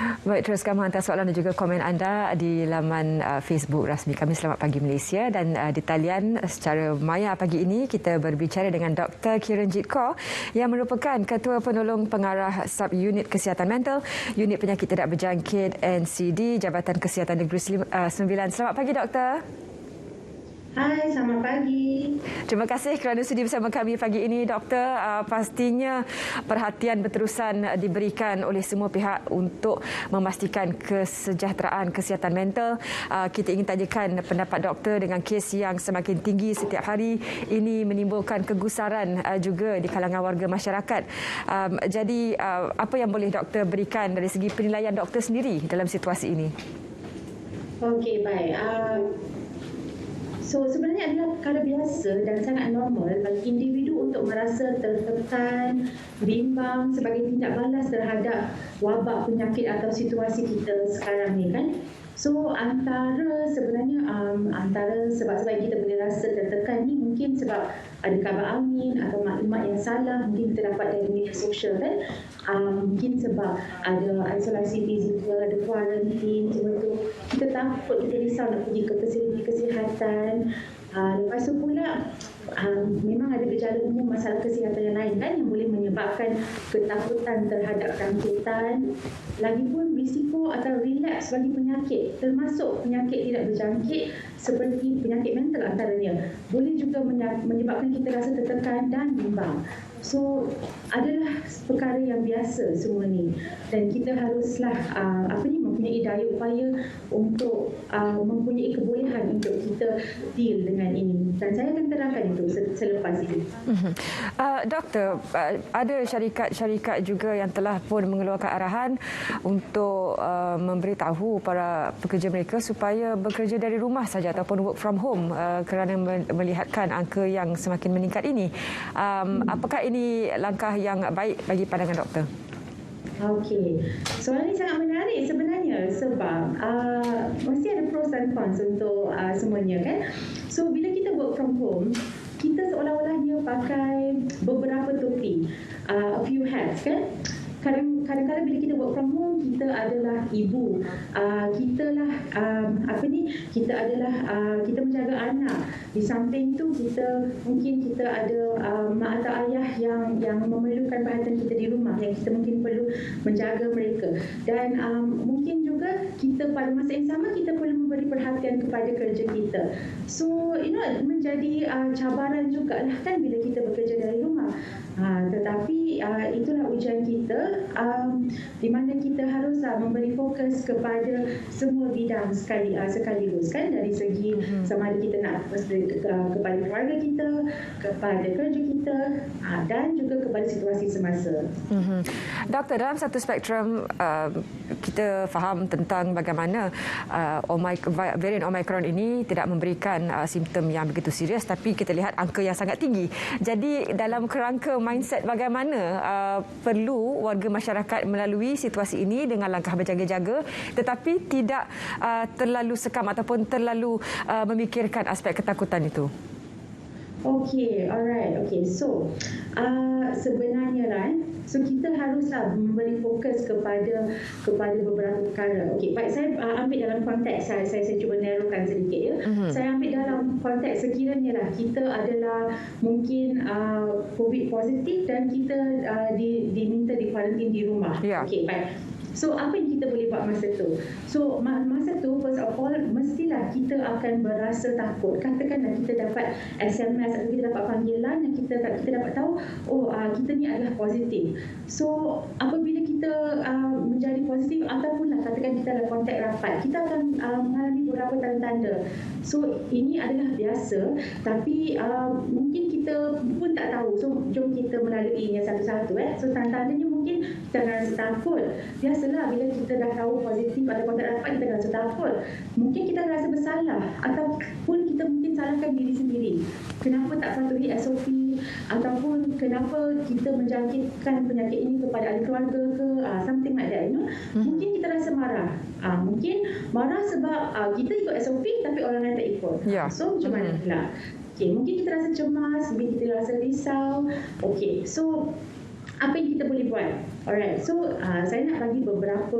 Baik, teruskan menghantar soalan dan juga komen anda di laman Facebook rasmi kami Selamat Pagi Malaysia, dan di talian secara maya pagi ini kita berbicara dengan Dr. Kiranjit Kaur yang merupakan Ketua Penolong Pengarah Sub Unit Kesihatan Mental Unit Penyakit Tidak Berjangkit NCD Jabatan Kesihatan Negeri 9. Selamat pagi, Doktor. Hai, selamat pagi. Terima kasih kerana sudi bersama kami pagi ini, Doktor. Pastinya perhatian berterusan diberikan oleh semua pihak untuk memastikan kesejahteraan kesihatan mental. Kita ingin tanyakan pendapat Doktor dengan kes yang semakin tinggi setiap hari. Ini menimbulkan kegusaran juga di kalangan warga masyarakat. Jadi, apa yang boleh Doktor berikan dari segi penilaian Doktor sendiri dalam situasi ini? Okey, baik. So, sebenarnya adalah perkara biasa dan sangat normal bagi individu untuk merasa tertekan, bimbang sebagai tindak balas terhadap wabak penyakit atau situasi kita sekarang ni kan. So, antara sebab-sebab kita boleh rasa tertekan ni mungkin sebab ada kabar angin atau maklumat yang salah mungkin kita dapat dari media sosial kan. Mungkin sebab ada isolasi fizikal, ada kuarantin, sebab tu kita takut, kita risau nak pergi ke fasiliti kesihatan. Lepas tu pula memang ada gejala umum masalah kesihatan yang lain kan yang boleh menyebabkan ketakutan terhadap jangkitan. Lagipun risiko atau relapse bagi penyakit termasuk penyakit tidak berjangkit seperti penyakit mental antaranya boleh juga menyebabkan kita rasa tertekan dan bimbang. So, adalah perkara yang biasa semua ni dan kita haruslah mempunyai daya upaya untuk mempunyai kebolehan untuk kita deal dengan ini, dan saya akan terangkan itu selepas ini. Doktor, ada syarikat-syarikat juga yang telah pun mengeluarkan arahan untuk memberitahu para pekerja mereka supaya bekerja dari rumah saja ataupun work from home kerana melihatkan angka yang semakin meningkat ini. Apakah ini langkah yang baik bagi pandangan doktor? Okey, soalan ini sangat menarik sebenarnya sebab mesti ada pros dan cons untuk semuanya kan. So, bila kita work from home, kita seolah-olahnya pakai beberapa topi, a few hats kan. Kadang-kadang bila kita work from home, kita adalah ibu, kita menjaga anak. Di samping tu kita ada mak atau ayah yang memerlukan perhatian kita di rumah, yang kita mungkin perlu menjaga mereka, dan mungkin juga kita pada masa yang sama kita perlu memberi perhatian kepada kerja kita. So, menjadi cabaran jugalah kan bila kita bekerja dari rumah. Tetapi itulah ujian kita, di mana kita harus memberi fokus kepada semua bidang sekaligus kan, dari segi sama ada kita nak kepada keluarga kita, kepada kerja kita, dan juga kepada situasi semasa. Doktor, dalam satu spektrum kita faham tentang bagaimana varian Omicron ini tidak memberikan simptom yang begitu serius, tapi kita lihat angka yang sangat tinggi. Jadi dalam kerangka mindset bagaimana perlu warga masyarakat melalui situasi ini dengan langkah berjaga-jaga tetapi tidak terlalu sekam ataupun terlalu memikirkan aspek ketakutan itu? Okey, alright. Okey, so sebenarnya kita haruslah memberi fokus kepada beberapa perkara. Okey, baik, saya ambil dalam konteks saya cuba narrowkan sedikit ya. Saya ambil dalam konteks sekiranya kita adalah mungkin COVID positif dan kita diminta di kuarantin di rumah. Yeah. Okey, baik. So, apa yang kita boleh buat masa tu? So, masa tu, first of all, mestilah kita akan berasa takut. Katakanlah kita dapat SMS atau kita dapat panggilan yang kita dapat tahu, kita ni adalah positif. So, apabila kita menjadi positif ataupun katakan kita adalah kontak rapat, kita akan mengalami beberapa tanda-tanda. So, ini adalah biasa, tapi mungkin kita pun tak tahu. So, jom kita melaluinya satu-satu. So, tanda-tandanya mungkin kita akan rasa takut. Biasalah bila kita dah tahu positif atau kontak rapat, kita rasa takut. Mungkin kita rasa bersalah ataupun kita mungkin salahkan diri sendiri. Kenapa tak patuhi SOP ataupun kenapa kita menjangkitkan penyakit ini kepada ahli keluarga ke, something like that, Mungkin kita rasa marah. Mungkin marah sebab kita ikut SOP tapi orang lain tak ikut. Yeah. So, macam mana pula? Okay, mungkin kita rasa cemas, mungkin kita rasa risau. Okey, so apa yang kita boleh buat. Alright, so saya nak bagi beberapa,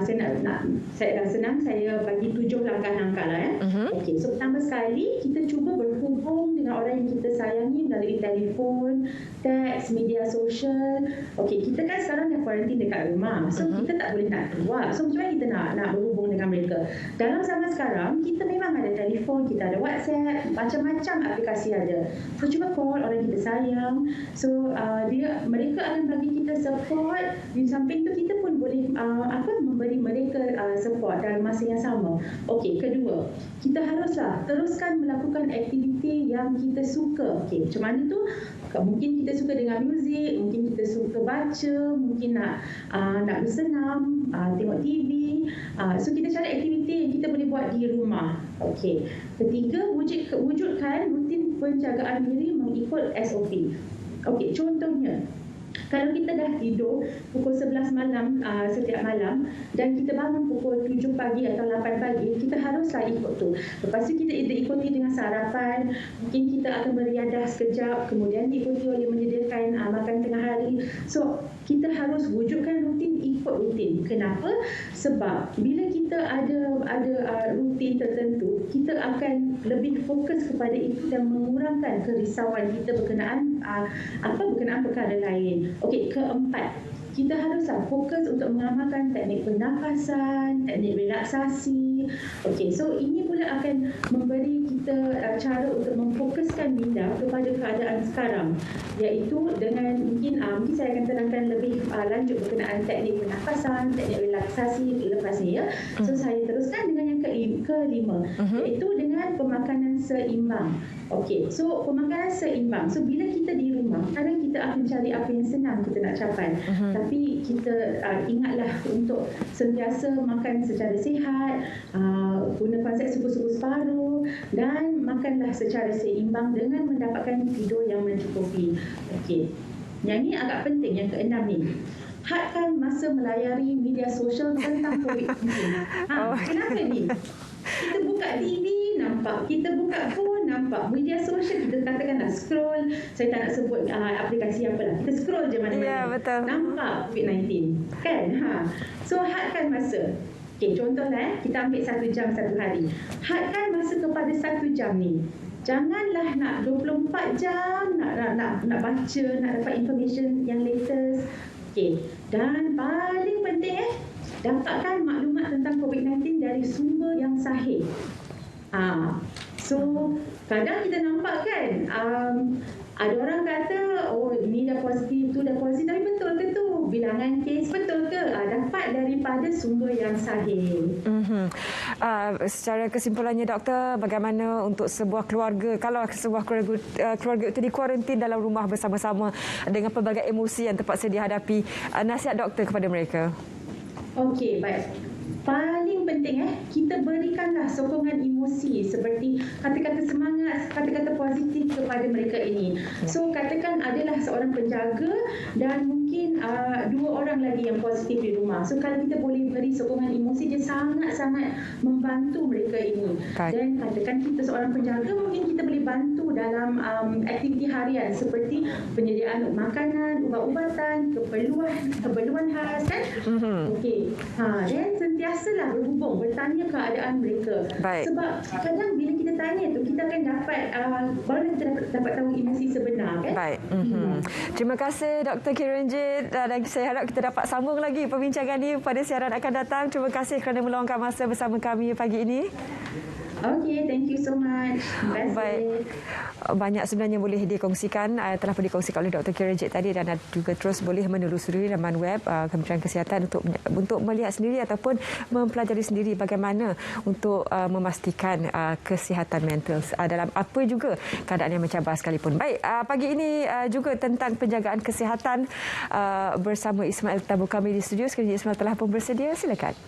senang saya bagi 7 langkah-langkah lah ya. Okey, so pertama sekali kita cuba berhubung dengan orang yang kita sayangi melalui telefon, teks, media sosial. Okey, kita kan sekarang dah kuarantin dekat rumah, so kita tak boleh nak keluar. So macam mana kita nak berhubung dengan mereka? Dalam zaman sekarang, kita memang ada telefon, kita ada WhatsApp, macam-macam aplikasi ada. So cuba call orang kita sayang. So mereka akan bagi kita support. Di samping tu kita pun boleh memberi mereka support dalam masa yang sama. Okey, kedua, kita haruslah teruskan melakukan aktiviti yang kita suka. Okey, macam mana tu? Mungkin kita suka dengar muzik, mungkin kita suka baca, mungkin nak bersenam, tengok TV. So kita cari aktiviti yang kita boleh buat di rumah. Okey. Ketiga, wujudkan rutin penjagaan diri mengikut SOP. Okey, contohnya, kalau kita dah tidur pukul 11 malam setiap malam dan kita bangun pukul 7 pagi atau 8 pagi, kita haruslah ikut tu. Lepas tu kita ikuti dengan sarapan, mungkin kita akan beriadah sekejap, kemudian diikuti oleh menyediakan makan tengah hari. So, kita harus wujudkan rutin, ikut rutin. Kenapa? Sebab bila kita ada rutin tertentu, kita akan lebih fokus kepada itu dan mengurangkan kerisauan kita berkenaan perkara lain. Okey, keempat, kita haruslah fokus untuk mengamalkan teknik pernafasan, teknik relaksasi. Okey, so ini pula akan memberi kita cara untuk memfokuskan minda kepada keadaan sekarang, iaitu dengan mungkin saya akan terangkan lebih lanjut berkenaan teknik pernafasan, teknik relaksasi lepas ni ya. So saya teruskan dengan yang kelima, iaitu dengan pemakanan seimbang. Okey, so pemakanan seimbang. So bila kita di rumah, kadang kita akan cari apa yang senang kita nak capai. Tapi kita ingatlah untuk sentiasa makan secara sihat, guna konsep suku-suku separuh dan makanlah secara seimbang dengan mendapatkan tidur yang mencukupi. Okey. Yang ni agak penting, yang keenam ni. Hadkan masa melayari media sosial tentang COVID-19. Kenapa ni? Kita buka TV, nampak. Kita buka phone, nampak. Media sosial, kita katakanlah scroll. Saya tak nak sebut aplikasi apalah. Kita scroll je mana-mana. Ya, betul. Nampak COVID-19. Kan? So, hadkan masa. Okay, contohlah kita ambil 1 jam satu hari. Hadkan masa kepada 1 jam ni. Janganlah nak 24 jam nak baca, nak dapat information yang latest. Okay. Dan paling penting dapatkan maklumat tentang COVID-19 dari sumber yang sahih. So kadang kita nampak kan, ada orang kata, oh ini dah positif, tu dah positif, tapi betul ke tu? Bilangan kes betul ke? Dapat daripada sumber yang sahih. Secara kesimpulannya doktor, bagaimana untuk sebuah keluarga, kalau sebuah keluarga itu dikuarantin dalam rumah bersama-sama dengan pelbagai emosi yang terpaksa dihadapi, nasihat doktor kepada mereka? Okey, baik. Paling penting kita berikanlah sokongan emosi seperti kata-kata semangat, kata-kata positif kepada mereka ini. So katakan adalah seorang penjaga dan mungkin 2 orang lagi yang positif di rumah. So kalau kita boleh beri sokongan emosi, dia sangat-sangat membantu mereka ini. Dan katakan kita seorang penjaga, mungkin kita boleh bantu dalam aktiviti harian seperti penyediaan makanan, ubat-ubatan, keperluan khas kan. Okey. Dan sentiasalah berhubung, bertanya keadaan mereka. Sebab kadang bila kita tanya tu, kita akan dapat baru kita dapat tahu emosi sebenar kan. Terima kasih Dr. Kiranjit, dan saya harap kita dapat sambung lagi perbincangan ini pada siaran akan datang. Terima kasih kerana meluangkan masa bersama kami pagi ini. Okey, thank you so much. Terima kasih. Baik. Banyak sebenarnya boleh dikongsikan, telah pun dikongsikan oleh Dr. Kiranjit tadi, dan juga terus boleh menelusuri laman web Kementerian Kesihatan untuk melihat sendiri ataupun mempelajari sendiri bagaimana untuk memastikan kesihatan mental dalam apa juga keadaan yang mencabar sekalipun. Baik, pagi ini juga tentang penjagaan kesihatan bersama Ismail tetamu kami di studio. Sekali Ismail telah pun bersedia, silakan.